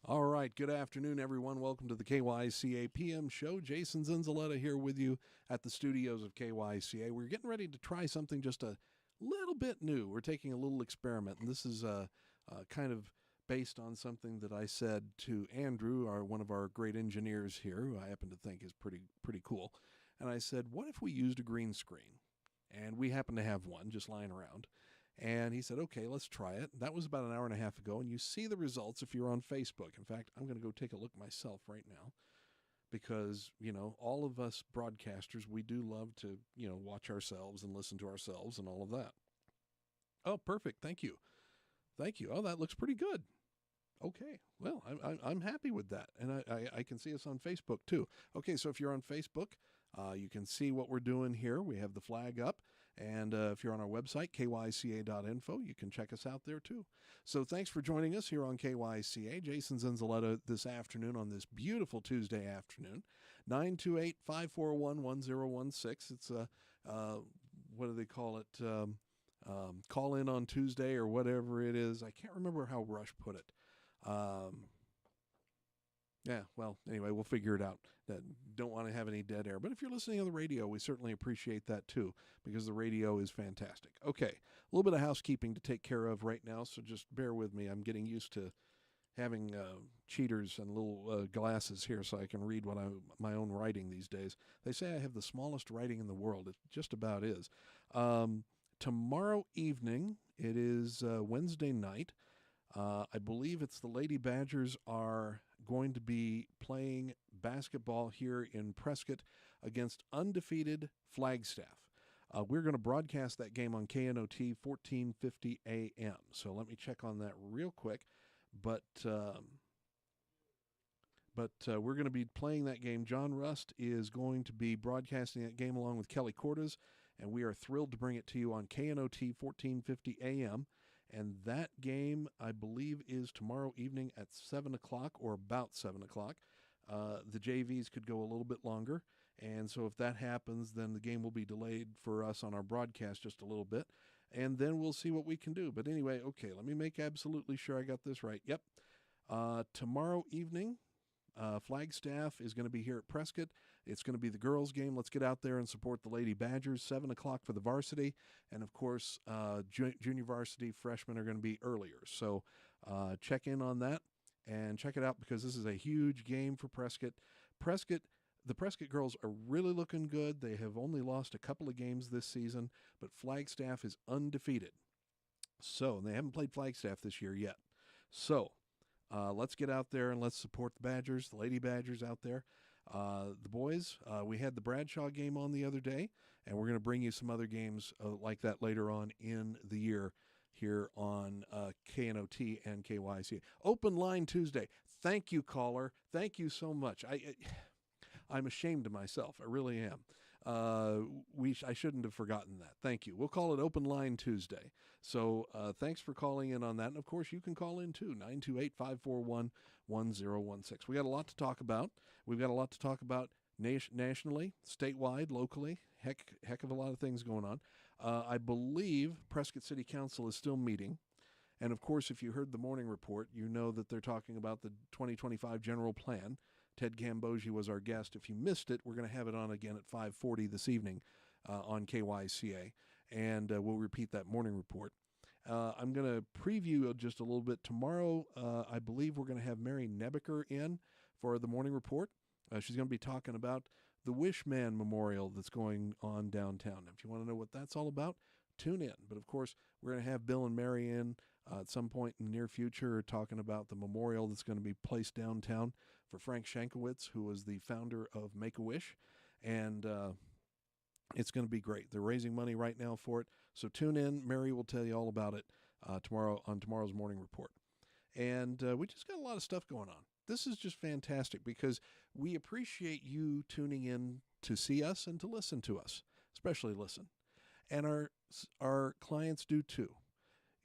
All right, good afternoon, everyone. Welcome to the KYCA PM show. Jason Zinzilieta here with you at the studios of KYCA. We're getting ready to try something just a little bit new. We're taking a little experiment, and this is kind of based on something that I said to Andrew, one of our great engineers here, who I happen to think is pretty cool. And I said, what if we used a green screen? And we happen to have one just lying around. And he said, okay, let's try it. That was about an hour and a half ago, and you see the results if you're on Facebook. In fact, I'm going to go take a look myself right now because, all of us broadcasters, we do love to, watch ourselves and listen to ourselves and all of that. Oh, perfect. Thank you. Thank you. Oh, that looks pretty good. Okay, well, I'm happy with that, and I can see us on Facebook too. Okay, so if you're on Facebook, you can see what we're doing here. We have the flag up, and if you're on our website, kyca.info, you can check us out there too. So thanks for joining us here on KYCA. Jason Zinzilieta this afternoon on this beautiful Tuesday afternoon, 928-541-1016. It's what do they call it? Call in on Tuesday or whatever it is. I can't remember how Rush put it. Yeah, well, anyway, we'll figure it out. Don't want to have any dead air. But if you're listening on the radio, we certainly appreciate that too, because the radio is fantastic. Okay, a little bit of housekeeping to take care of right now, so just bear with me. I'm getting used to having cheaters and little glasses here so I can read my own writing these days. They say I have the smallest writing in the world. It just about is. Tomorrow evening, it is Wednesday night. I believe it's the Lady Badgers are going to be playing basketball here in Prescott against undefeated Flagstaff. We're going to broadcast that game on KNOT 1450 AM. So let me check on that real quick. But we're going to be playing that game. John Rust is going to be broadcasting that game along with Kelly Cordes, and we are thrilled to bring it to you on KNOT 1450 AM. And that game, I believe, is tomorrow evening at 7 o'clock or about 7 o'clock. The JVs could go a little bit longer. And so if that happens, then the game will be delayed for us on our broadcast just a little bit. And then we'll see what we can do. But anyway, okay, let me make absolutely sure I got this right. Yep. Tomorrow evening, Flagstaff is going to be here at Prescott. It's going to be the girls' game. Let's get out there and support the Lady Badgers. 7 o'clock for the varsity. And, of course, junior varsity freshmen are going to be earlier. So check in on that and check it out because this is a huge game for Prescott. The Prescott girls are really looking good. They have only lost a couple of games this season, but Flagstaff is undefeated. So they haven't played Flagstaff this year yet. So let's get out there and let's support the Badgers, the Lady Badgers out there. The boys, we had the Bradshaw game on the other day, and we're going to bring you some other games like that later on in the year here on KNOT and KYCA. Open Line Tuesday. Thank you, caller. Thank you so much. I'm ashamed of myself. I really am. I shouldn't have forgotten that. Thank you. We'll call it Open Line Tuesday. So thanks for calling in on that. And, of course, you can call in, too, 928-541-1016. We got a lot to talk about. We've got a lot to talk about nationally, statewide, locally. Heck of a lot of things going on. I believe Prescott City Council is still meeting. And, of course, if you heard the morning report, you know that they're talking about the 2025 general plan. Ted Gambogi was our guest. If you missed it, we're going to have it on again at 5:40 this evening on KYCA, and we'll repeat that morning report. I'm going to preview just a little bit tomorrow. I believe we're going to have Mary Nebeker in for the morning report. She's going to be talking about the Wishman Memorial that's going on downtown. If you want to know what that's all about, tune in. But, of course, we're going to have Bill and Mary in at some point in the near future talking about the memorial that's going to be placed downtown for Frank Shankowitz, who was the founder of Make-A-Wish. And it's going to be great. They're raising money right now for it. So tune in. Mary will tell you all about it tomorrow on tomorrow's morning report. And we just got a lot of stuff going on. This is just fantastic because we appreciate you tuning in to see us and to listen to us, especially listen. And our clients do too.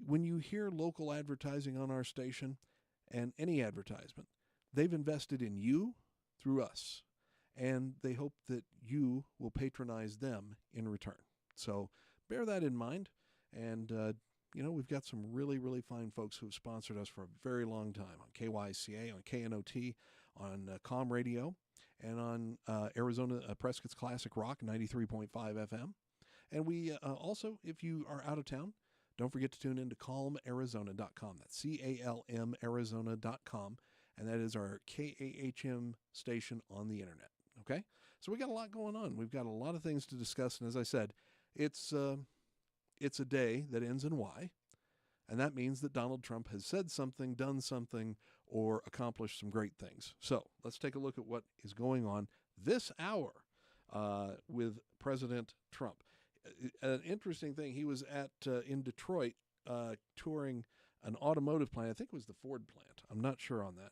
When you hear local advertising on our station and any advertisement, they've invested in you through us, and they hope that you will patronize them in return. So bear that in mind, and we've got some really, really fine folks who have sponsored us for a very long time on KYCA, on KNOT, on Com Radio, and on Arizona Prescott's Classic Rock 93.5 FM. And we also, if you are out of town, don't forget to tune in to calmarizona.com. That's CALM Arizona.com. And that is our KAHM station on the internet. Okay? So we got a lot going on. We've got a lot of things to discuss. And as I said, it's a day that ends in Y. And that means that Donald Trump has said something, done something, or accomplished some great things. So let's take a look at what is going on this hour with President Trump. An interesting thing, he was in Detroit touring an automotive plant. I think it was the Ford plant. I'm not sure on that.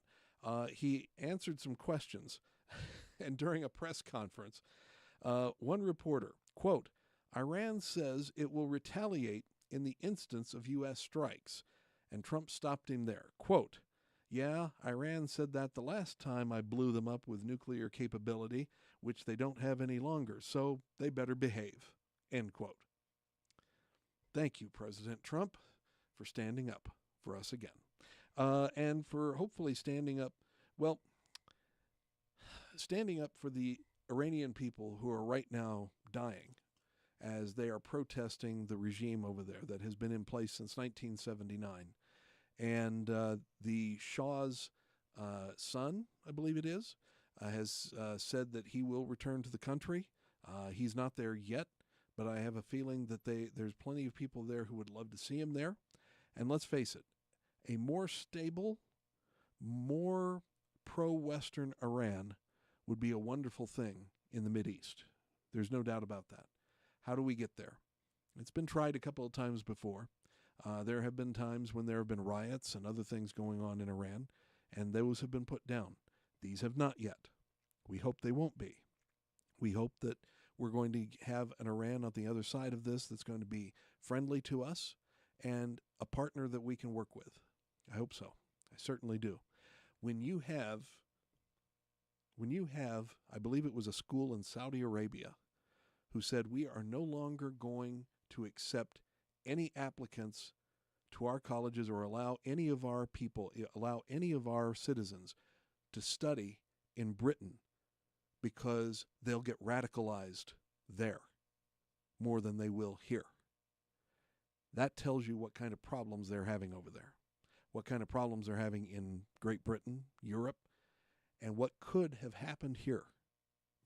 He answered some questions. And during a press conference, one reporter, quote, Iran says it will retaliate in the instance of U.S. strikes. And Trump stopped him there. Quote, yeah, Iran said that the last time I blew them up with nuclear capability, which they don't have any longer, so they better behave. End quote. Thank you, President Trump, for standing up for us again. And for hopefully standing up for the Iranian people who are right now dying as they are protesting the regime over there that has been in place since 1979. And the Shah's son, I believe it is, has said that he will return to the country. He's not there yet, but I have a feeling that there's plenty of people there who would love to see him there. And let's face it, a more stable, more pro-Western Iran would be a wonderful thing in the Mideast. There's no doubt about that. How do we get there? It's been tried a couple of times before. There have been times when there have been riots and other things going on in Iran, and those have been put down. These have not yet. We hope they won't be. We hope that we're going to have an Iran on the other side of this that's going to be friendly to us and a partner that we can work with. I hope so. I certainly do. When you have, I believe it was a school in Saudi Arabia who said, we are no longer going to accept any applicants to our colleges or allow any of our citizens to study in Britain because they'll get radicalized there more than they will here. That tells you what kind of problems they're having over there, what kind of problems they're having in Great Britain, Europe, and what could have happened here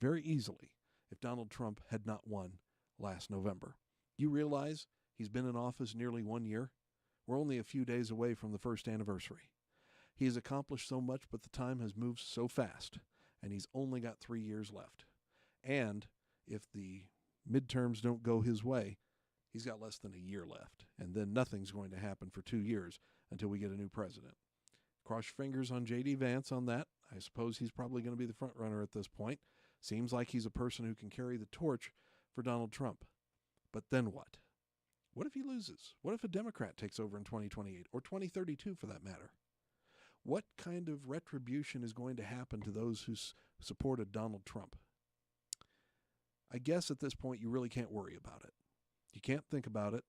very easily if Donald Trump had not won last November. You realize he's been in office nearly 1 year? We're only a few days away from the first anniversary. He has accomplished so much, but the time has moved so fast, and he's only got 3 years left. And if the midterms don't go his way, he's got less than a year left, and then nothing's going to happen for 2 years until we get a new president. Cross your fingers on J.D. Vance on that. I suppose he's probably going to be the front runner at this point. Seems like he's a person who can carry the torch for Donald Trump. But then what? What if he loses? What if a Democrat takes over in 2028 or 2032 for that matter? What kind of retribution is going to happen to those who supported Donald Trump? I guess at this point you really can't worry about it. You can't think about it.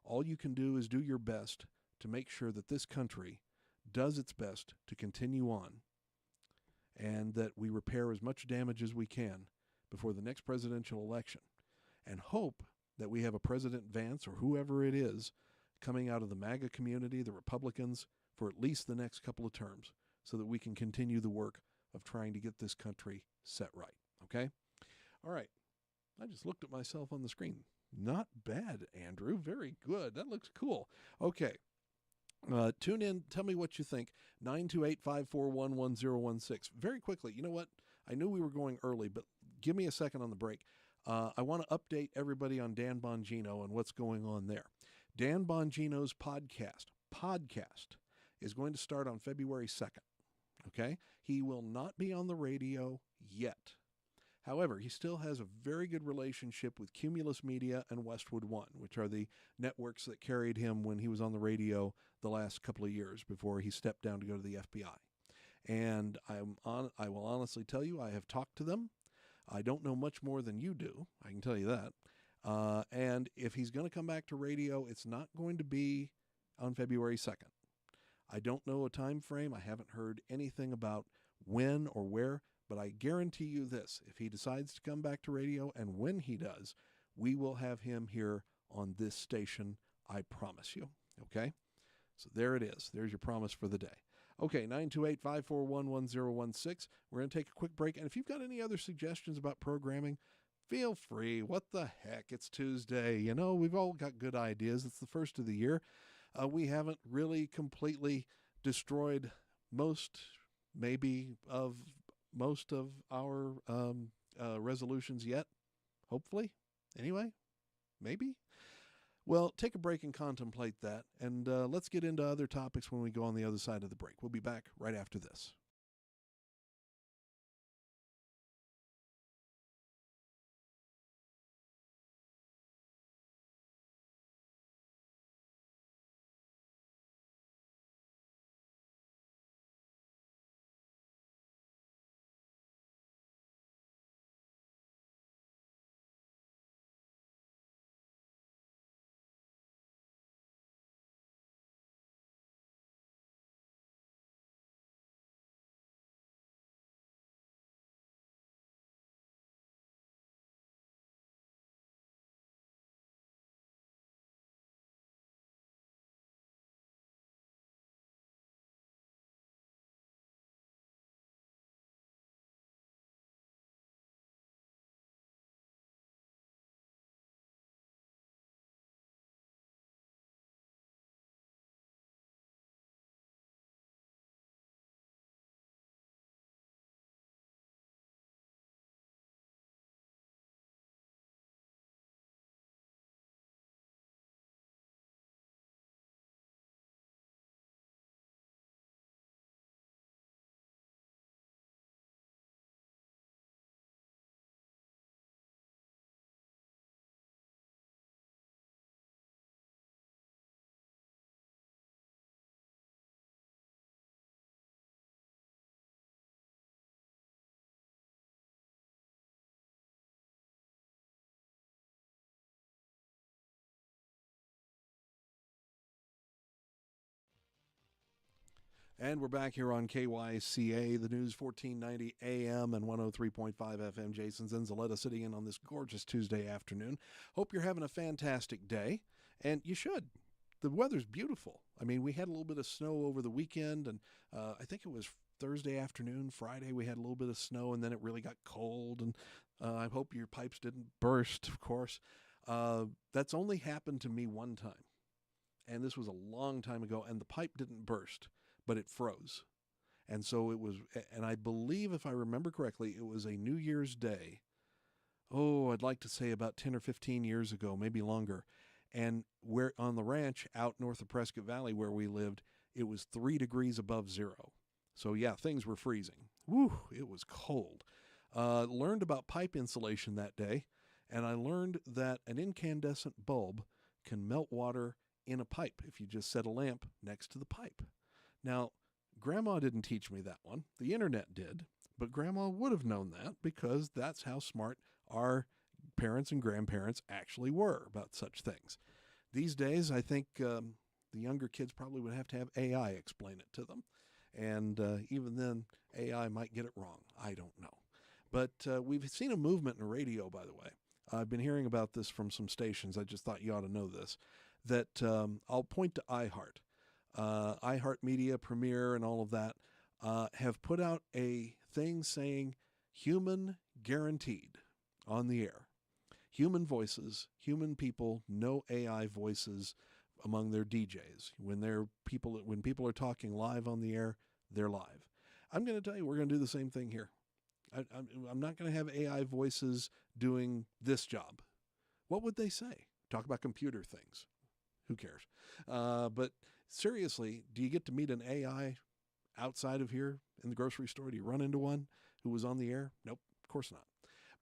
All you can do is do your best to make sure that this country does its best to continue on and that we repair as much damage as we can before the next presidential election, and hope that we have a President Vance or whoever it is coming out of the MAGA community, the Republicans, for at least the next couple of terms so that we can continue the work of trying to get this country set right. Okay? All right. I just looked at myself on the screen. Not bad, Andrew. Very good. That looks cool. Okay. Tune in. Tell me what you think. 928-541-1016. Very quickly. You know what? I knew we were going early, but give me a second on the break. I want to update everybody on Dan Bongino and what's going on there. Dan Bongino's podcast is going to start on February 2nd. Okay? He will not be on the radio yet. However, he still has a very good relationship with Cumulus Media and Westwood One, which are the networks that carried him when he was on the radio the last couple of years before he stepped down to go to the FBI. And I will honestly tell you, I have talked to them. I don't know much more than you do. I can tell you that. And if he's going to come back to radio, it's not going to be on February 2nd. I don't know a time frame. I haven't heard anything about when or where, but I guarantee you this. If he decides to come back to radio, and when he does, we will have him here on this station, I promise you. Okay? So there it is. There's your promise for the day. Okay, 928-541-1016. We're going to take a quick break. And if you've got any other suggestions about programming, feel free. What the heck? It's Tuesday. You know, we've all got good ideas. It's the first of the year. We haven't really completely destroyed most of our resolutions yet. Hopefully. Anyway, maybe. Well, take a break and contemplate that, and let's get into other topics when we go on the other side of the break. We'll be back right after this. And we're back here on KYCA, the news 1490 AM and 103.5 FM. Jason Zinzilieta sitting in on this gorgeous Tuesday afternoon. Hope you're having a fantastic day, and you should. The weather's beautiful. I mean, we had a little bit of snow over the weekend, and I think it was Thursday afternoon, Friday, we had a little bit of snow, and then it really got cold, and I hope your pipes didn't burst, of course. That's only happened to me one time, and this was a long time ago, and the pipe didn't burst, but it froze. And so it was, and I believe, if I remember correctly, it was a New Year's Day. Oh, I'd like to say about 10 or 15 years ago, maybe longer. And where on the ranch out north of Prescott Valley where we lived, it was 3 degrees above zero. So yeah, things were freezing. Woo, it was cold. Learned about pipe insulation that day, and I learned that an incandescent bulb can melt water in a pipe if you just set a lamp next to the pipe. Now, Grandma didn't teach me that one. The internet did, but Grandma would have known that because that's how smart our parents and grandparents actually were about such things. These days, I think the younger kids probably would have to have AI explain it to them. And even then, AI might get it wrong. I don't know. But we've seen a movement in radio, by the way. I've been hearing about this from some stations. I just thought you ought to know this. That I'll point to iHeart. iHeartMedia, Premiere, and all of that have put out a thing saying human guaranteed on the air. Human voices, human people, no AI voices among their DJs. When people are talking live on the air, they're live. I'm going to tell you, we're going to do the same thing here. I'm not going to have AI voices doing this job. What would they say? Talk about computer things. Who cares? But seriously, do you get to meet an AI outside of here in the grocery store? Do you run into one who was on the air? Nope, of course not.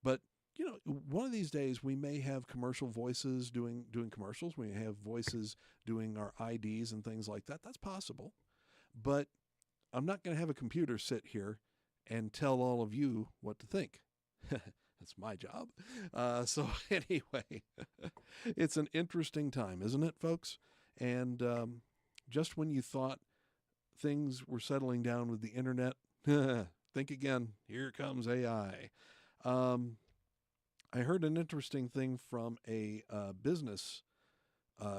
But you know, one of these days we may have commercial voices doing commercials. We may have voices doing our IDs and things like that. That's possible. But I'm not going to have a computer sit here and tell all of you what to think. That's my job. So anyway, it's an interesting time, isn't it, folks? And just when you thought things were settling down with the internet, think again. Here comes AI. I heard an interesting thing from a business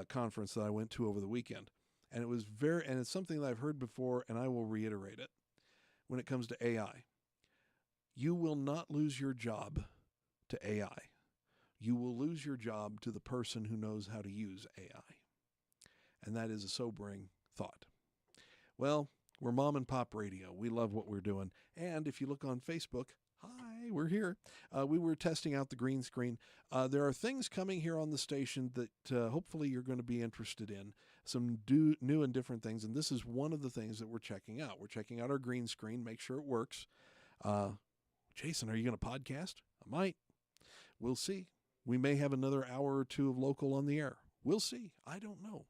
conference that I went to over the weekend, and it's something that I've heard before, and I will reiterate it. When it comes to AI, you will not lose your job to AI. You will lose your job to the person who knows how to use AI. And that is a sobering thought. Well, we're mom and pop radio. We love what we're doing. And if you look on Facebook, hi, we're here. We were testing out the green screen. There are things coming here on the station that hopefully you're going to be interested in. Some new and different things. And this is one of the things that we're checking out. We're checking out our green screen, make sure it works. Jason, are you going to podcast? I might. We'll see. We may have another hour or two of local on the air. We'll see. I don't know.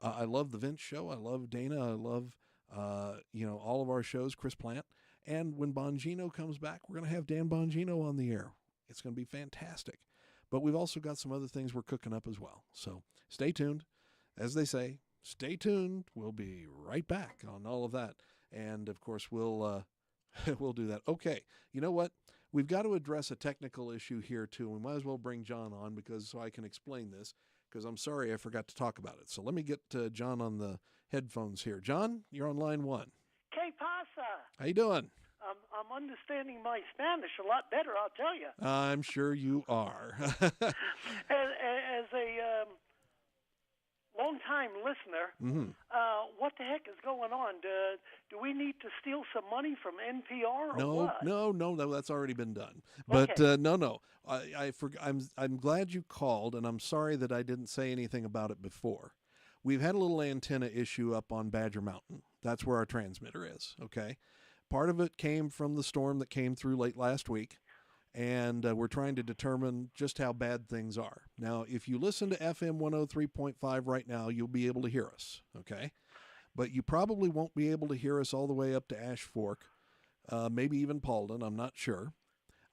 I love the Vince show. I love Dana. I love, all of our shows, Chris Plant. And when Bongino comes back, we're going to have Dan Bongino on the air. It's going to be fantastic. But we've also got some other things we're cooking up as well. So stay tuned. As they say, stay tuned. We'll be right back on all of that. And, of course, we'll do that. Okay. You know what? We've got to address a technical issue here, too. We might as well bring John on so I can explain this, because I'm sorry I forgot to talk about it. So let me get John on the headphones here. John, you're on line one. ¿Qué pasa? How you doing? I'm understanding my Spanish a lot better, I'll tell you. I'm sure you are. as a long-time listener, what the heck is going on? Do we need to steal some money from NPR or what? No, that's already been done. Okay. But no. I'm glad you called, and I'm sorry that I didn't say anything about it before. We've had a little antenna issue up on Badger Mountain. That's where our transmitter is, okay? Part of it came from the storm that came through late last week, and we're trying to determine just how bad things are. Now, if you listen to FM 103.5 right now, you'll be able to hear us, okay? But you probably won't be able to hear us all the way up to Ash Fork, maybe even Paulden, I'm not sure.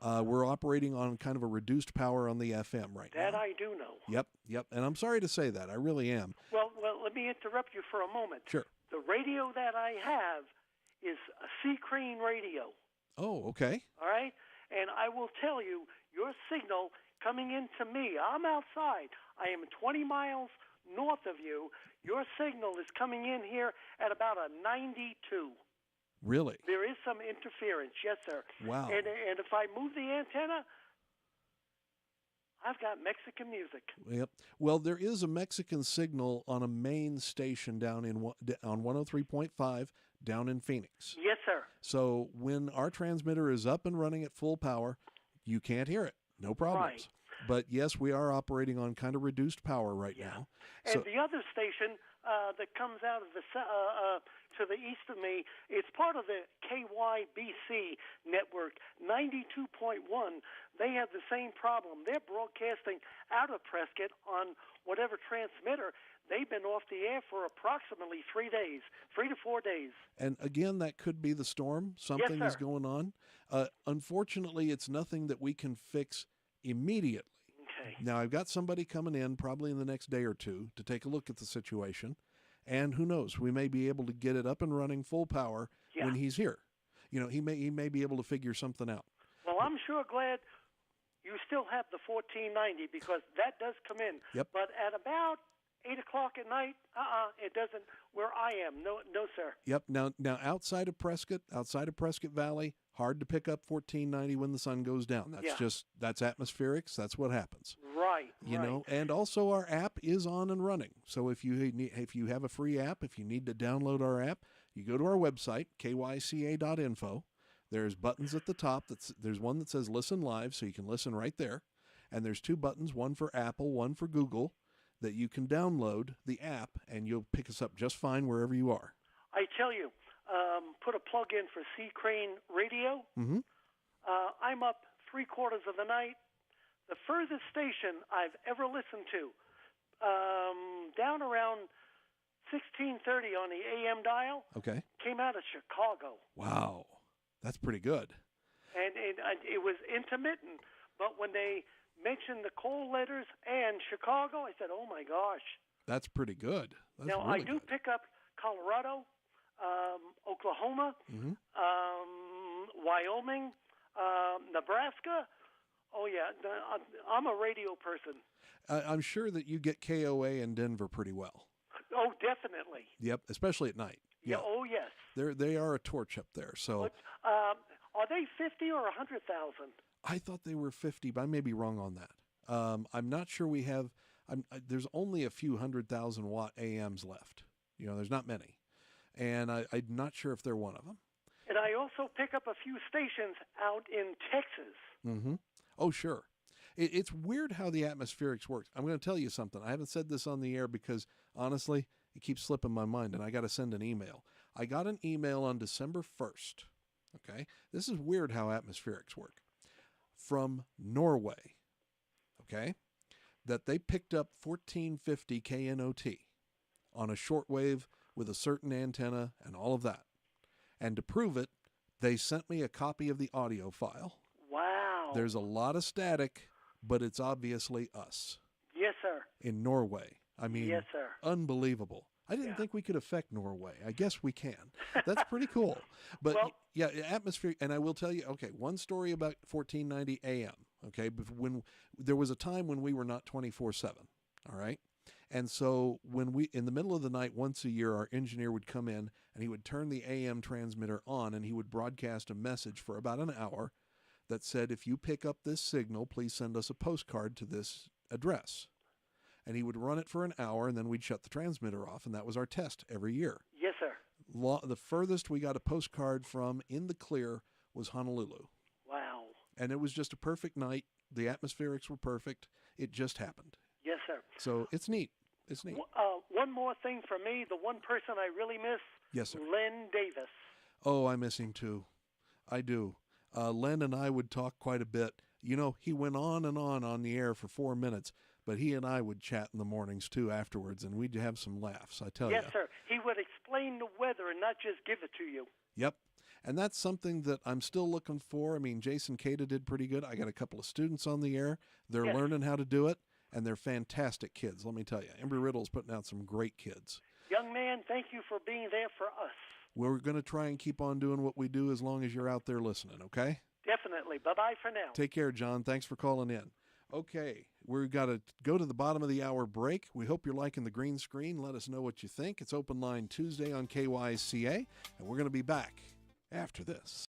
We're operating on kind of a reduced power on the FM right now. That I do know. Yep. And I'm sorry to say that. I really am. Well, let me interrupt you for a moment. Sure. The radio that I have is a C-Crane radio. Oh, okay. All right? And I will tell you, your signal coming into me, I'm outside. I am 20 miles north of you. Your signal is coming in here at about a 92. Really? There is some interference, yes, sir. Wow. And if I move the antenna, I've got Mexican music. Yep. Well, there is a Mexican signal on a main station down on 103.5 down in Phoenix. Yes, sir. So when our transmitter is up and running at full power, you can't hear it. No problems. Right. But yes, we are operating on kind of reduced power right now. And the other station that comes out of the to the east of me, it's part of the KYCA network, 92.1. They have the same problem. They're broadcasting out of Prescott on whatever transmitter. They've been off the air for approximately 3 days, 3 to 4 days. And again, that could be the storm. Something is going on. Unfortunately, it's nothing that we can fix immediately. Okay. Now, I've got somebody coming in probably in the next day or two to take a look at the situation. And who knows, we may be able to get it up and running full power when he's here. You know, he may be able to figure something out. Well, I'm sure glad you still have the 1490 because that does come in. Yep. But at about 8 o'clock at night, it doesn't where I am. No, sir. Yep. Now outside of Prescott Valley, hard to pick up 1490 when the sun goes down. That's atmospherics. That's what happens. Right. You know, and also our app is on and running. So if you have a free app, if you need to download our app, you go to our website, kyca.info. There's buttons at the top. There's one that says Listen Live, so you can listen right there. And there's two buttons, one for Apple, one for Google, that you can download the app, and you'll pick us up just fine wherever you are. I tell you, put a plug in for C-Crane Radio. Mm-hmm. I'm up 3/4 of the night. The furthest station I've ever listened to, down around 1630 on the AM dial, came out of Chicago. Wow, that's pretty good. And it was intermittent, but when they mentioned the call letters and Chicago, I said, oh my gosh. That's pretty good. That's now, really I do good. pick up Colorado, Oklahoma, Hmm. Wyoming, Nebraska. Oh yeah, I'm a radio person. I'm sure that you get KOA in Denver pretty well. Oh, definitely. Yep, especially at night. Yeah. Yeah, Oh yes. they are a torch up there. So But, are they 50 or 100,000? I thought they were 50, but I may be wrong on that. I'm not sure we have. There's only a few 100,000 watt AMs left. There's not many, and I'm not sure if they're one of them. And I also pick up a few stations out in Texas. Mm-hmm. Oh, sure. It's weird how the atmospherics works. I'm going to tell you something. I haven't said this on the air because, honestly, it keeps slipping my mind, and I got to send an email. I got an email on December 1st. Okay? This is weird how atmospherics work. From Norway, okay, that they picked up 1450 KNOT on a shortwave with a certain antenna and all of that. And to prove it, they sent me a copy of the audio file. Wow. There's a lot of static, but it's obviously us. Yes, sir. In Norway. I mean, yes, sir. Unbelievable. I didn't think we could affect Norway. I guess we can. That's pretty cool. But yeah, atmosphere. And I will tell you, okay, one story about 1490 AM. Okay, when there was a time when we were not 24/7. All right. And so when in the middle of the night, once a year, our engineer would come in and he would turn the AM transmitter on and he would broadcast a message for about an hour that said, if you pick up this signal, please send us a postcard to this address. And he would run it for an hour, and then we'd shut the transmitter off, and that was our test every year. Yes, sir. The furthest we got a postcard from in the clear was Honolulu. Wow. And it was just a perfect night. The atmospherics were perfect. It just happened. Yes, sir. So it's neat. It's neat. One more thing for me, the one person I really miss, yes, sir. Len Davis. Oh, I miss him too. I do. Len and I would talk quite a bit. He went on and on the air for 4 minutes, but he and I would chat in the mornings too afterwards, and we'd have some laughs, I tell you. Yes, sir. He would explain the weather and not just give it to you. Yep. And that's something that I'm still looking for. I mean, Jason Cada did pretty good. I got a couple of students on the air. They're learning how to do it, and they're fantastic kids, let me tell you. Embry Riddle's putting out some great kids. Young man, thank you for being there for us. We're going to try and keep on doing what we do as long as you're out there listening, okay? Definitely. Bye-bye for now. Take care, John. Thanks for calling in. Okay, we've got to go to the bottom of the hour break. We hope you're liking the green screen. Let us know what you think. It's Open Line Tuesday on KYCA, and we're going to be back after this.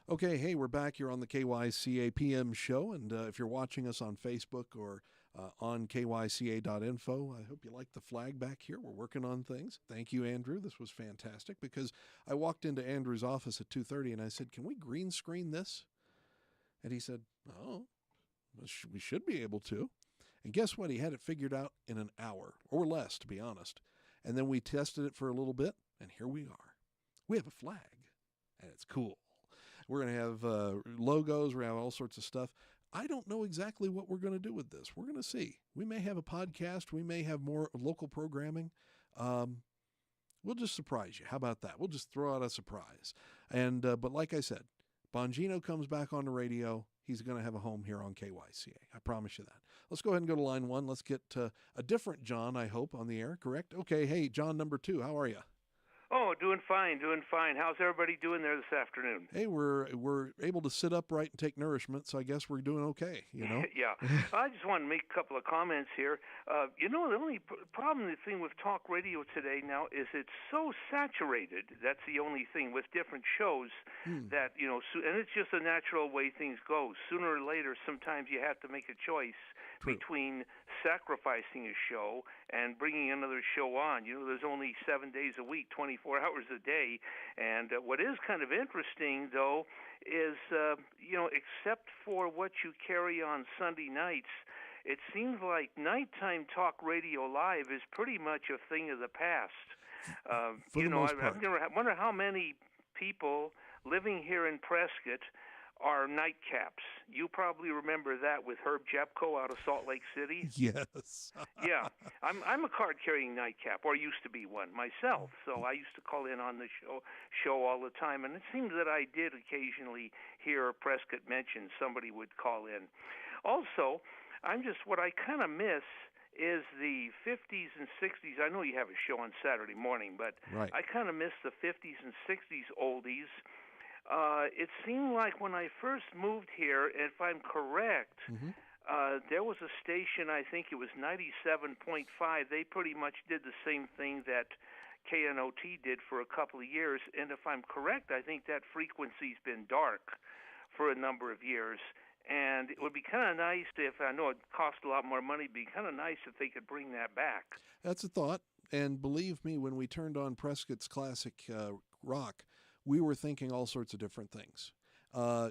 Okay, hey, we're back here on the KYCA PM show, and if you're watching us on Facebook or on kyca.info, I hope you like the flag back here. We're working on things. Thank you, Andrew. This was fantastic because I walked into Andrew's office at 2:30 and I said, "Can we green screen this?" And he said, "Oh, we should be able to." And guess what? He had it figured out in an hour or less, to be honest. And then we tested it for a little bit, and here we are. We have a flag, and it's cool. We're going to have logos. We're going to have all sorts of stuff. I don't know exactly what we're going to do with this. We're going to see. We may have a podcast. We may have more local programming. We'll just surprise you. How about that? We'll just throw out a surprise. And but like I said, Bongino comes back on the radio. He's going to have a home here on KYCA. I promise you that. Let's go ahead and go to line one. Let's get a different John, I hope, on the air, correct? Okay, hey, John number 2, how are you? Oh, doing fine. How's everybody doing there this afternoon? Hey, we're able to sit upright and take nourishment, so I guess we're doing okay, you know? Yeah. I just want to make a couple of comments here. The only problem, the thing with talk radio today now is it's so saturated. That's the only thing with different shows that, and it's just a natural way things go. Sooner or later, sometimes you have to make a choice between sacrificing a show and bringing another show on. There's only 7 days a week, 24 hours a day. And what is kind of interesting, though, is, except for what you carry on Sunday nights, it seems like nighttime talk radio live is pretty much a thing of the past. I wonder how many people living here in Prescott are nightcaps. You probably remember that with Herb Jepko out of Salt Lake City. Yes. Yeah, I'm a card-carrying nightcap, or used to be one myself. So I used to call in on the show all the time, and it seems that I did occasionally hear Prescott mentioned. Somebody would call in. Also, what I kind of miss is the 50s and 60s. I know you have a show on Saturday morning, but right. I kind of miss the 50s and 60s oldies. It seemed like when I first moved here, if I'm correct, there was a station, I think it was 97.5. They pretty much did the same thing that KNOT did for a couple of years. And if I'm correct, I think that frequency's been dark for a number of years. And it would be kind of nice I know it costs a lot more money, it'd be kind of nice if they could bring that back. That's a thought. And believe me, when we turned on Prescott's classic rock, we were thinking all sorts of different things.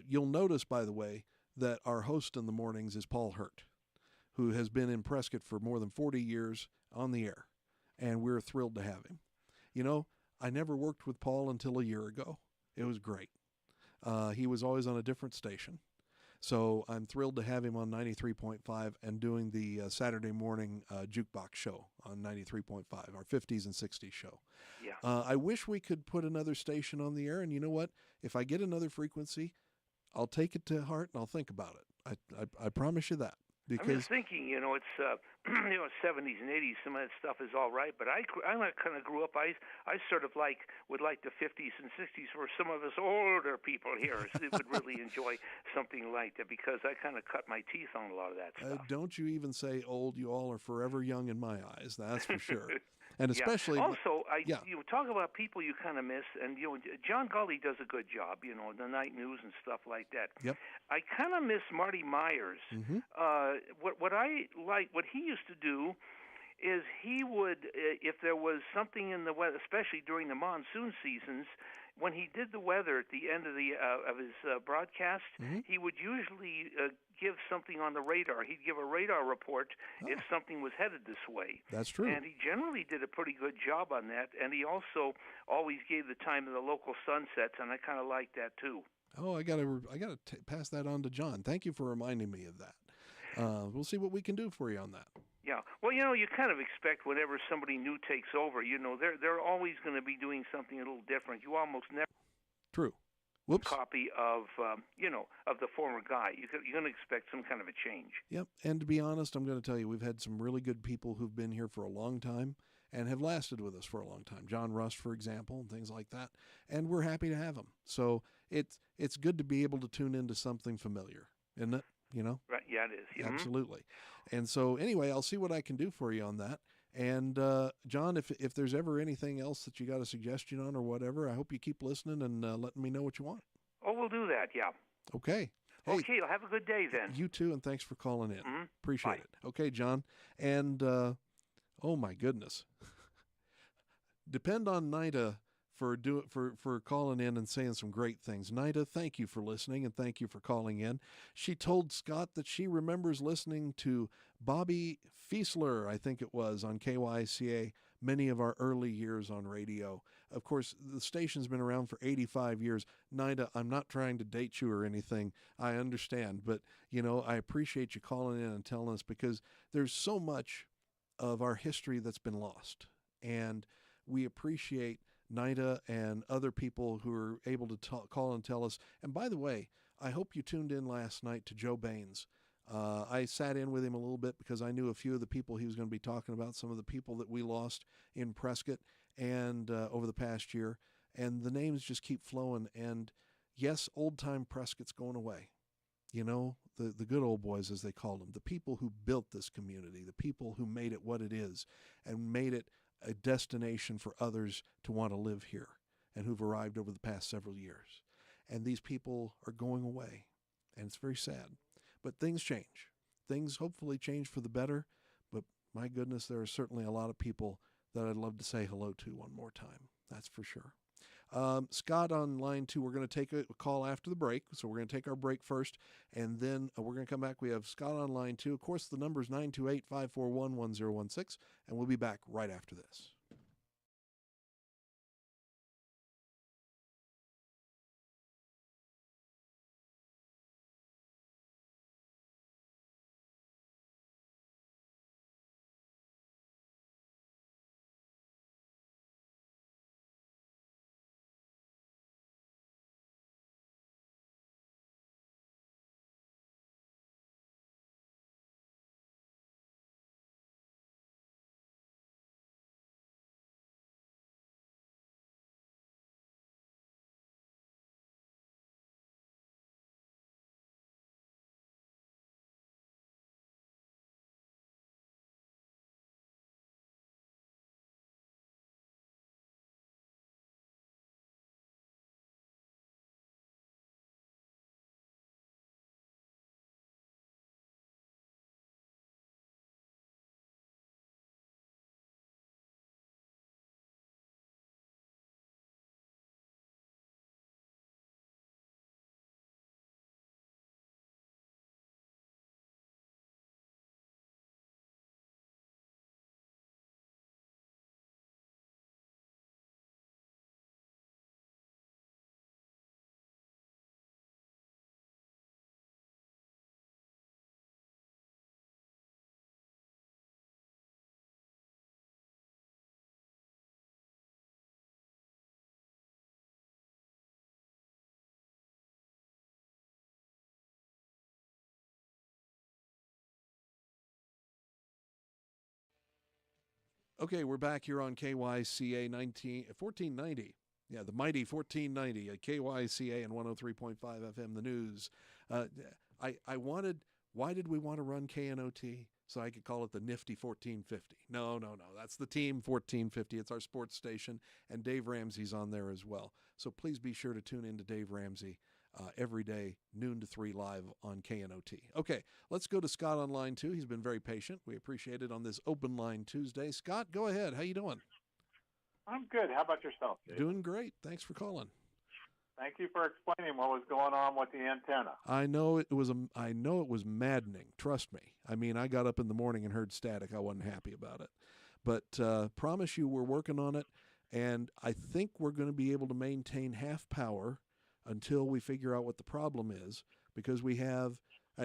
You'll notice, by the way, that our host in the mornings is Paul Hurt, who has been in Prescott for more than 40 years on the air, and we're thrilled to have him. I never worked with Paul until a year ago. It was great. He was always on a different station. So I'm thrilled to have him on 93.5 and doing the Saturday morning jukebox show on 93.5, our 50s and 60s show. Yeah. I wish we could put another station on the air, and you know what? If I get another frequency, I'll take it to heart and I'll think about it. I promise you that. Because I'm just thinking, it's 70s and 80s. Some of that stuff is all right, but I kind of grew up. I sort of would like the 50s and 60s, where some of us older people here would really enjoy something like that, because I kind of cut my teeth on a lot of that stuff. Don't you even say old? You all are forever young in my eyes. That's for sure. And especially also, you talk about people you kind of miss, and John Gully does a good job. The night news and stuff like that. Yep. I kind of miss Marty Myers. What I like, what he used to do, is he would, if there was something in the weather, especially during the monsoon seasons, when he did the weather at the end of his broadcast, he would usually give something on the radar. He'd give a radar report if something was headed this way. That's true. And he generally did a pretty good job on that. And he also always gave the time of the local sunsets, and I kind of like that too. Oh, I gotta pass that on to John. Thank you for reminding me of that. We'll see what we can do for you on that. Yeah. Well, you kind of expect whenever somebody new takes over, they're always going to be doing something a little different. You almost never True. Whoops. Copy of of the former guy. You're going to expect some kind of a change. Yep. And to be honest, I'm going to tell you, we've had some really good people who've been here for a long time and have lasted with us for a long time. John Rust, for example, and things like that. And we're happy to have them. So it's good to be able to tune into something familiar, isn't it? Right. Yeah, it is. Yeah. Absolutely. And so anyway, I'll see what I can do for you on that. And John, if there's ever anything else that you got a suggestion on or whatever, I hope you keep listening and letting me know what you want. Oh, we'll do that. Yeah. Okay. Hey, okay. Have a good day then. You too, and thanks for calling in. Mm-hmm. Appreciate Bye. it. Okay, John. And oh my goodness, depend on Nida for calling in and saying some great things. Nida, thank you for listening and thank you for calling in. She told Scott that she remembers listening to Bobby Fiesler, I think it was, on KYCA many of our early years on radio. Of course, the station's been around for 85 years. Nida, I'm not trying to date you or anything. I understand, but I appreciate you calling in and telling us, because there's so much of our history that's been lost. And we appreciate Nida and other people who are able to call and tell us. And by the way, I hope you tuned in last night to Joe Baines. I sat in with him a little bit because I knew a few of the people he was going to be talking about, some of the people that we lost in Prescott and over the past year. And the names just keep flowing. And yes, old-time Prescott's going away. The good old boys, as they called them, the people who built this community, the people who made it what it is and made it a destination for others to want to live here and who've arrived over the past several years. And these people are going away, and it's very sad. But things change. Things hopefully change for the better, but my goodness, there are certainly a lot of people that I'd love to say hello to one more time. That's for sure. Scott on line 2, we're going to take a call after the break. So we're going to take our break first, and then we're going to come back. We have Scott on line 2. Of course, the number is 928-541-1016, and we'll be back right after this. Okay, we're back here on KYCA 1490. Yeah, the mighty 1490 at KYCA and 103.5 FM, the news. Why did we want to run KNOT? So I could call it the nifty 1450. No. That's the team 1450. It's our sports station, and Dave Ramsey's on there as well. So please be sure to tune in to Dave Ramsey every day, noon to 3 live on KNOT. Okay, let's go to Scott on line 2. He's been very patient. We appreciate it on this open line Tuesday. Scott, go ahead. How you doing? I'm good. How about yourself, Dave? Doing great. Thanks for calling. Thank you for explaining what was going on with the antenna. I know it was maddening. Trust me. I mean, I got up in the morning and heard static. I wasn't happy about it. But promise you we're working on it, and I think we're going to be able to maintain half power until we figure out what the problem is, because we have,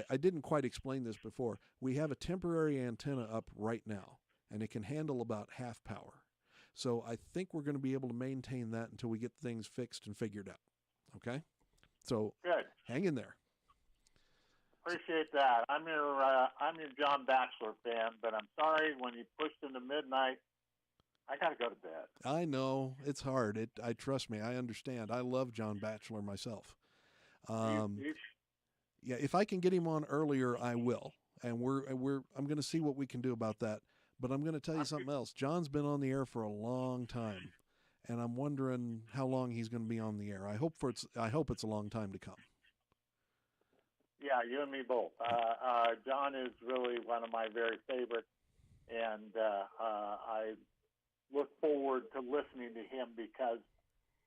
I didn't quite explain this before, we have a temporary antenna up right now, and it can handle about half power. So I think we're going to be able to maintain that until we get things fixed and figured out. Okay? So good. Hang in there. Appreciate that. I'm your John Batchelor fan, but I'm sorry when you pushed into midnight, I got to go to bed. I know. It's hard. I trust me. I understand. I love John Batchelor myself. Yeah, if I can get him on earlier, I will. And I'm going to see what we can do about that. But I'm going to tell you something else. John's been on the air for a long time, and I'm wondering how long he's going to be on the air. I hope it's a long time to come. Yeah, you and me both. John is really one of my very favorites, and I look forward to listening to him because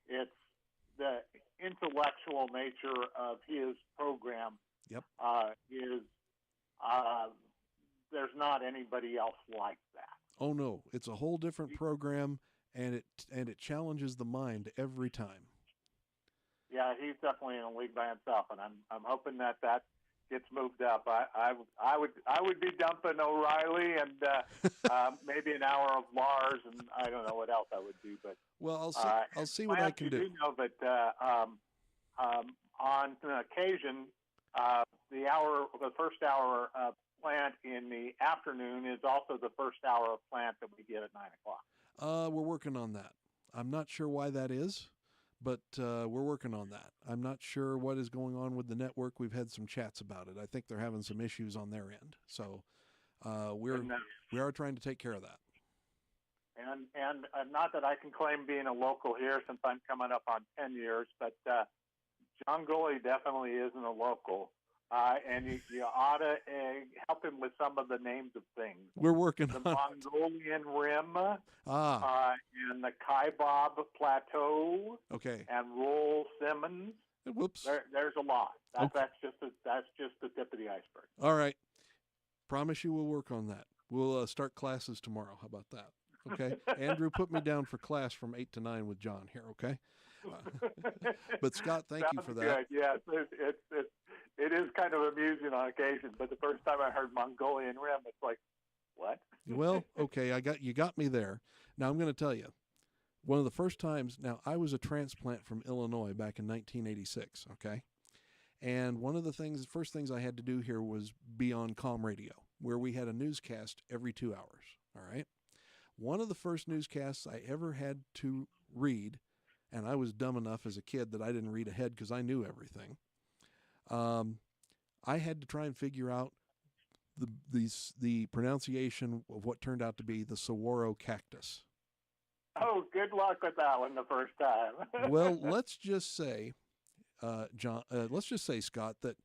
it's the intellectual nature of his program. Yep. There's not anybody else like that. Oh no, it's a whole different program, and it challenges the mind every time. Yeah, he's definitely in a league by himself, and I'm hoping that gets moved up. I would be dumping O'Reilly and maybe an hour of Lars, and I don't know what else I would do. But well, I'll see what I can do. You do know that on occasion, the first hour plant in the afternoon is also the first hour of plant that we get at 9 o'clock. We're working on that. I'm not sure why that is, but we're working on that. I'm not sure what is going on with the network. We've had some chats about it. I think they're having some issues on their end. So we are trying to take care of that. And not that I can claim being a local here since I'm coming up on 10 years, but John Goley definitely isn't a local. And you ought to help him with some of the names of things. We're working the on Mongolian Rim, and the Kaibab Plateau, okay, and Roll Simmons. Whoops, there's a lot. Okay. That's just the tip of the iceberg. All right, promise you we'll work on that. We'll start classes tomorrow. How about that? Okay, Andrew, put me down for class from 8 to 9 with John here. Okay. But Scott, thank you for that. Good. Yes, it is kind of amusing on occasion, but the first time I heard Mongolian Rim, it's like, what? Well, okay, you got me there. Now I'm going to tell you, one of the first times. Now I was a transplant from Illinois back in 1986. Okay, and one of the first things I had to do here was be on comm radio, where we had a newscast every 2 hours. All right, one of the first newscasts I ever had to read. And I was dumb enough as a kid that I didn't read ahead because I knew everything. I had to try and figure out the pronunciation of what turned out to be the saguaro cactus. Oh, good luck with that one the first time. Well, let's just say, John. Let's just say, Scott, that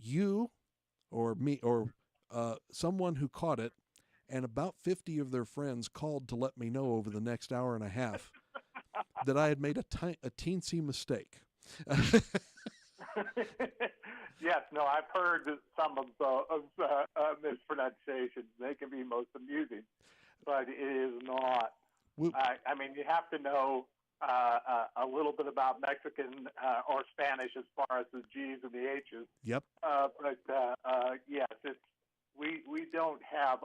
you or me or someone who caught it, and about 50 of their friends called to let me know over the next hour and a half that I had made a teensy mistake. Yes, no, I've heard some of mispronunciations. They can be most amusing, but it is not. I mean, you have to know a little bit about Mexican or Spanish as far as the G's and the H's. Yep. But yes, we don't have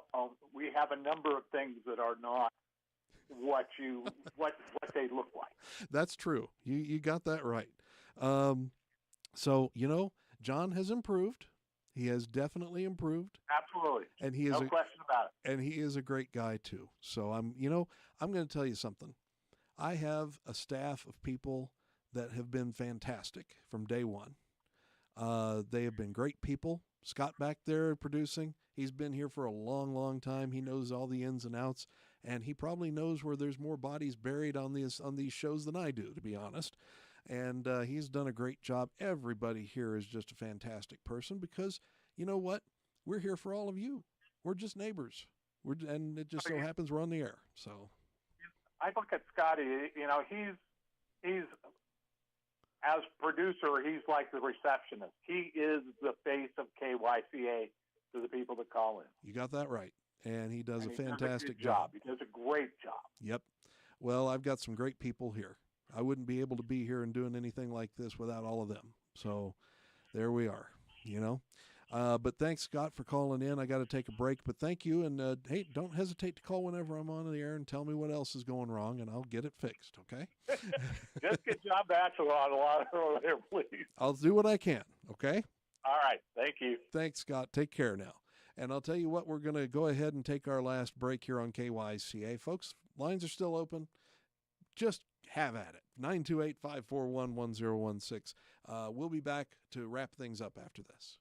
we have a number of things that are not what they look like. That's true. You got that right. So John has improved. He has definitely improved. Absolutely. And he is no question about it. And he is a great guy too. So I'm going to tell you something. I have a staff of people that have been fantastic from day one. They have been great people. Scott back there producing, he's been here for a long, long time. He knows all the ins and outs, and he probably knows where there's more bodies buried on these shows than I do, to be honest. And he's done a great job. Everybody here is just a fantastic person because you know what? We're here for all of you. We're just neighbors. And it just so happens we're on the air. So I look at Scotty. He's as producer, he's like the receptionist. He is the face of KYCA to the people that call in. You got that right. And he does a fantastic job. He does a great job. Yep. Well, I've got some great people here. I wouldn't be able to be here and doing anything like this without all of them. So there we are, But thanks, Scott, for calling in. I got to take a break, but thank you. And hey, don't hesitate to call whenever I'm on the air and tell me what else is going wrong, and I'll get it fixed, okay? Just get John Batchelor on a lot over there, please. I'll do what I can, okay? All right. Thank you. Thanks, Scott. Take care now. And I'll tell you what, we're going to go ahead and take our last break here on KYCA. Folks, lines are still open. Just have at it. 928-541-1016. We'll be back to wrap things up after this.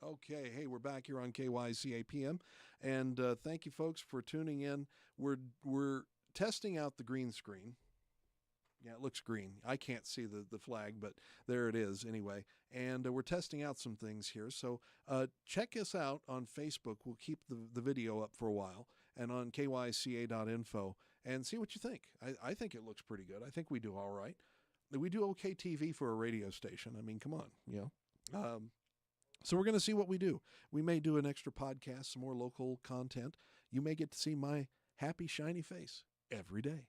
Okay, hey, we're back here on KYCA PM, and thank you, folks, for tuning in. We're testing out the green screen. Yeah, it looks green. I can't see the flag, but there it is anyway. And we're testing out some things here. So check us out on Facebook. We'll keep the video up for a while, and on kyca.info, and see what you think. I think it looks pretty good. I think we do all right. We do okay TV for a radio station. I mean, come on, you know. So we're going to see what we do. We may do an extra podcast, some more local content. You may get to see my happy, shiny face every day.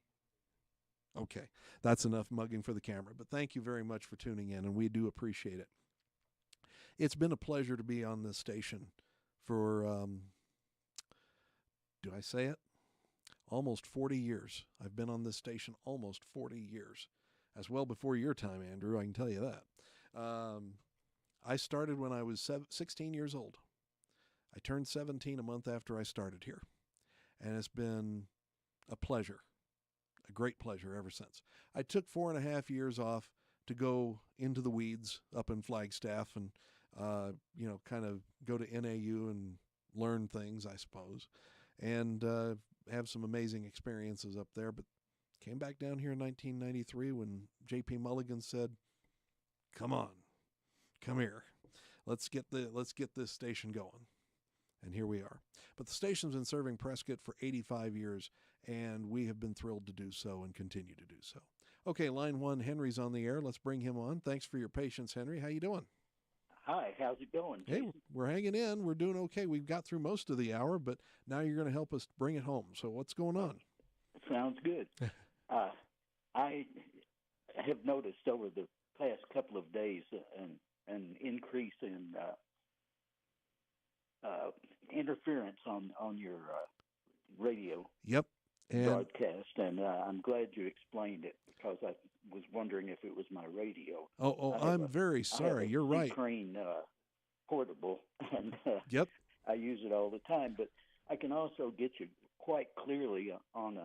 Okay, that's enough mugging for the camera, but thank you very much for tuning in, and we do appreciate it. It's been a pleasure to be on this station for, do I say it? Almost 40 years. I've been on this station almost 40 years. That's well before your time, Andrew, I can tell you that. I started when I was 16 years old. I turned 17 a month after I started here, and it's been a pleasure. A great pleasure ever since. I took 4.5 years off to go into the weeds up in Flagstaff and, kind of go to NAU and learn things, I suppose, and have some amazing experiences up there. But came back down here in 1993 when J.P. Mulligan said, "Come on, come here. Let's get this station going." And here we are. But the station's been serving Prescott for 85 years, and we have been thrilled to do so and continue to do so. Okay, line one, Henry's on the air. Let's bring him on. Thanks for your patience, Henry. How you doing? Hi, how's it going, Jason? Hey, we're hanging in. We're doing okay. We've got through most of the hour, but now you're going to help us bring it home. So what's going on? Sounds good. I have noticed over the past couple of days an increase in interference on your radio Yep. And broadcast, and I'm glad you explained it because I was wondering if it was my radio. I'm very sorry. You're right. Crane portable, and Yep. I use it all the time. But I can also get you quite clearly on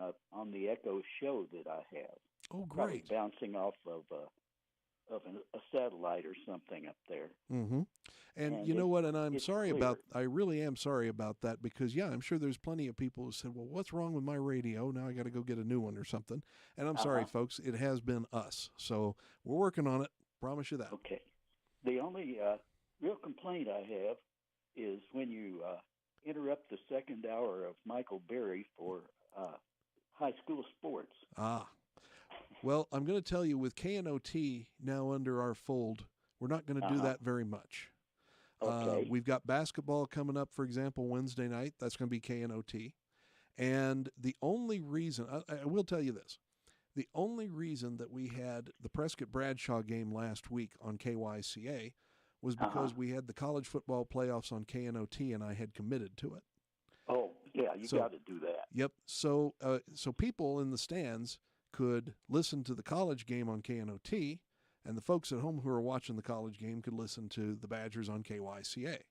the Echo show that I have. Oh, Probably great. bouncing off of a satellite or something up there. Mm-hmm. And you know what? And I'm sorry about, I really am sorry about that because, yeah, I'm sure there's plenty of people who said, well, what's wrong with my radio? Now I got to go get a new one or something. And I'm sorry, folks, it has been us. So we're working on it. Promise you that. Okay. The only real complaint I have is when you interrupt the second hour of Michael Berry for high school sports. Well, I'm going to tell you with KNOT now under our fold, we're not going to do that very much. Okay. We've got basketball coming up, for example, Wednesday night. That's going to be KNOT. And the only reason, I will tell you this, the only reason that we had the Prescott-Bradshaw game last week on KYCA was because we had the college football playoffs on KNOT and I had committed to it. Oh, yeah, you got to do that. Yep. So people in the stands could listen to the college game on KNOT, and the folks at home who are watching the college game could listen to the Badgers on KYCA.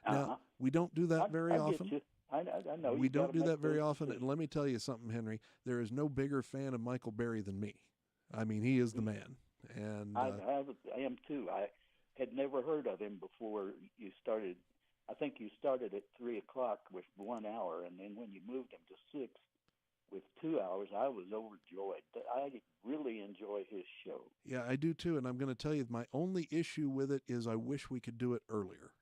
Now, we don't do that very often. I know. We don't do that very often. And let me tell you something, Henry. There is no bigger fan of Michael Berry than me. I mean, he is the man. And I am too. I had never heard of him before you started. I think you started at 3 o'clock with 1 hour, and then when you moved him to 6 with 2 hours, I was overjoyed. I really enjoy his show. Yeah, I do too. And I'm going to tell you, my only issue with it is I wish we could do it earlier.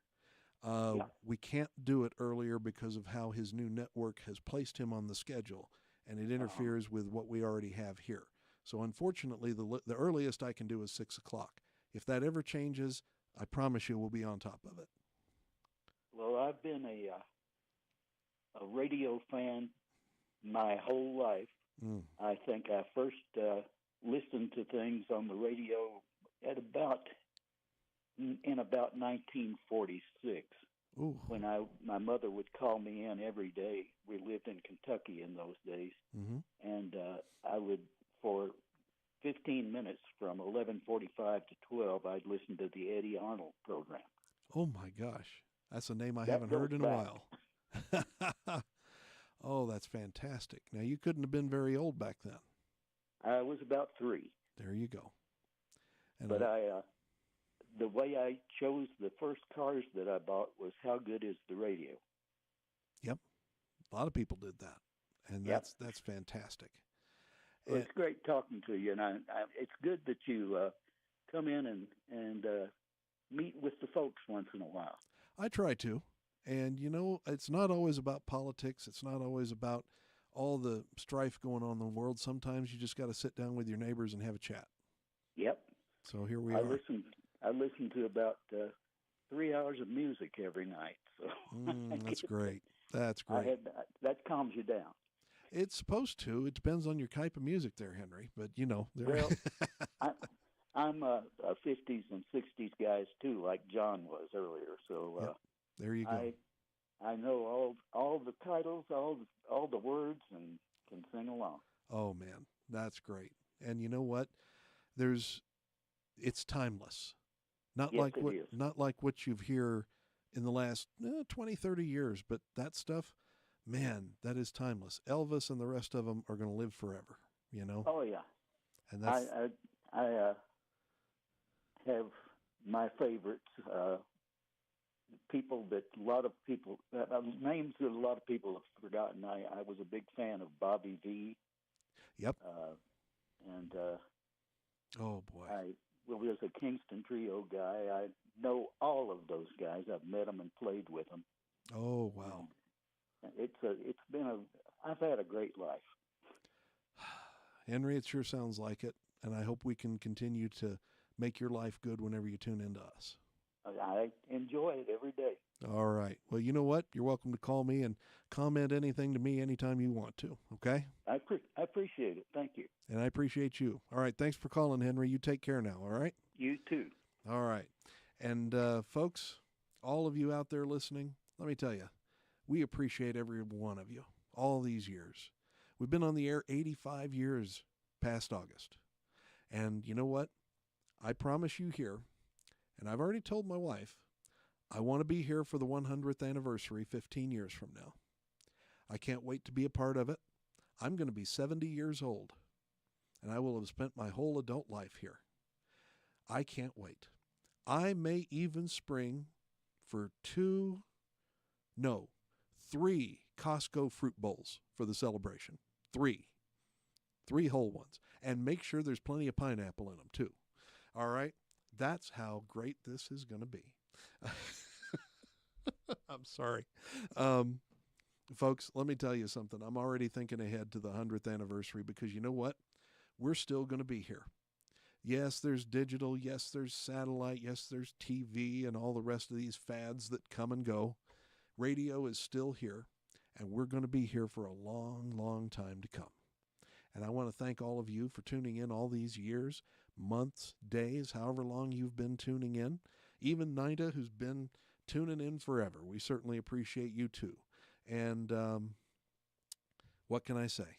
We can't do it earlier because of how his new network has placed him on the schedule, and it interferes with what we already have here. So unfortunately, the earliest I can do is 6 o'clock. If that ever changes, I promise you we'll be on top of it. Well, I've been a radio fan my whole life. I think I first listened to things on the radio in about 1946. Ooh. When my mother would call me in every day. We lived in Kentucky in those days, and I would, for 15 minutes from 11:45 to 12, I'd listen to the Eddie Arnold program. Oh my gosh, that's a name I haven't heard in a while. Oh, that's fantastic. Now, you couldn't have been very old back then. I was about 3. There you go. And but the way I chose the first cars that I bought was how good is the radio. Yep. A lot of people did that. And Yep. that's fantastic. Well, it's great talking to you, and it's good that you come in and meet with the folks once in a while. I try to. And, it's not always about politics. It's not always about all the strife going on in the world. Sometimes you just got to sit down with your neighbors and have a chat. Yep. So here we are. I listen to about 3 hours of music every night. So that's great. That's great. That calms you down. It's supposed to. It depends on your type of music there, Henry. But, Well, I'm a 50s and 60s guys, too, like John was earlier. So yep. There you go. I know all the titles, all the words, and can sing along. Oh, man, that's great. And you know what? It's timeless. Not like what you've heard in the last 20, 30 years, but that stuff, man, that is timeless. Elvis and the rest of them are going to live forever, Oh, yeah. And that's... I have my favorites, names that a lot of people have forgotten. I was a big fan of Bobby V. Yep. Oh, boy. I was a Kingston Trio guy. I know all of those guys. I've met them and played with them. Oh, wow. I've had a great life. Henry, it sure sounds like it, and I hope we can continue to make your life good whenever you tune into us. I enjoy it every day. All right. Well, you know what? You're welcome to call me and comment anything to me anytime you want to, okay? I appreciate it. Thank you. And I appreciate you. All right. Thanks for calling, Henry. You take care now, all right? You too. All right. And, folks, all of you out there listening, let me tell you, we appreciate every one of you all these years. We've been on the air 85 years past August. And you know what? I promise you here, and I've already told my wife, I want to be here for the 100th anniversary 15 years from now. I can't wait to be a part of it. I'm going to be 70 years old, and I will have spent my whole adult life here. I can't wait. I may even spring for 3 Costco fruit bowls for the celebration. 3 whole ones. And make sure there's plenty of pineapple in them, too. All right? That's how great this is going to be. I'm sorry. Folks, let me tell you something. I'm already thinking ahead to the 100th anniversary because you know what? We're still going to be here. Yes, there's digital. Yes, there's satellite. Yes, there's TV and all the rest of these fads that come and go. Radio is still here, and we're going to be here for a long, long time to come. And I want to thank all of you for tuning in all these years, months, days, however long you've been tuning in. Even Nida, who's been tuning in forever. We certainly appreciate you too. And what can I say?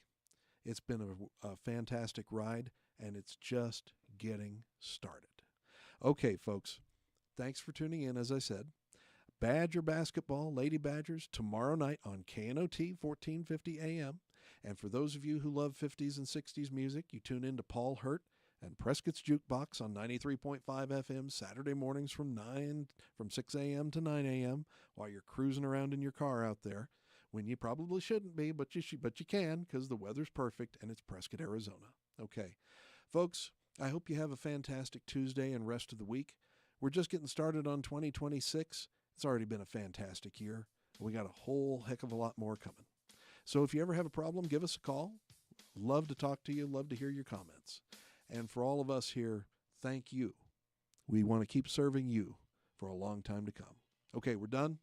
It's been a fantastic ride, and it's just getting started. Okay, folks, thanks for tuning in, as I said. Badger basketball, Lady Badgers, tomorrow night on KNOT 1450 AM. And for those of you who love 50s and 60s music, you tune in to Paul Hurt and Prescott's Jukebox on 93.5 FM Saturday mornings from 6 a.m. to 9 a.m. while you're cruising around in your car out there, when you probably shouldn't be, but you can because the weather's perfect and it's Prescott, Arizona. Okay, folks, I hope you have a fantastic Tuesday and rest of the week. We're just getting started on 2026. It's already been a fantastic year. We got a whole heck of a lot more coming. So if you ever have a problem, give us a call. Love to talk to you. Love to hear your comments. And for all of us here, thank you. We want to keep serving you for a long time to come. Okay, we're done.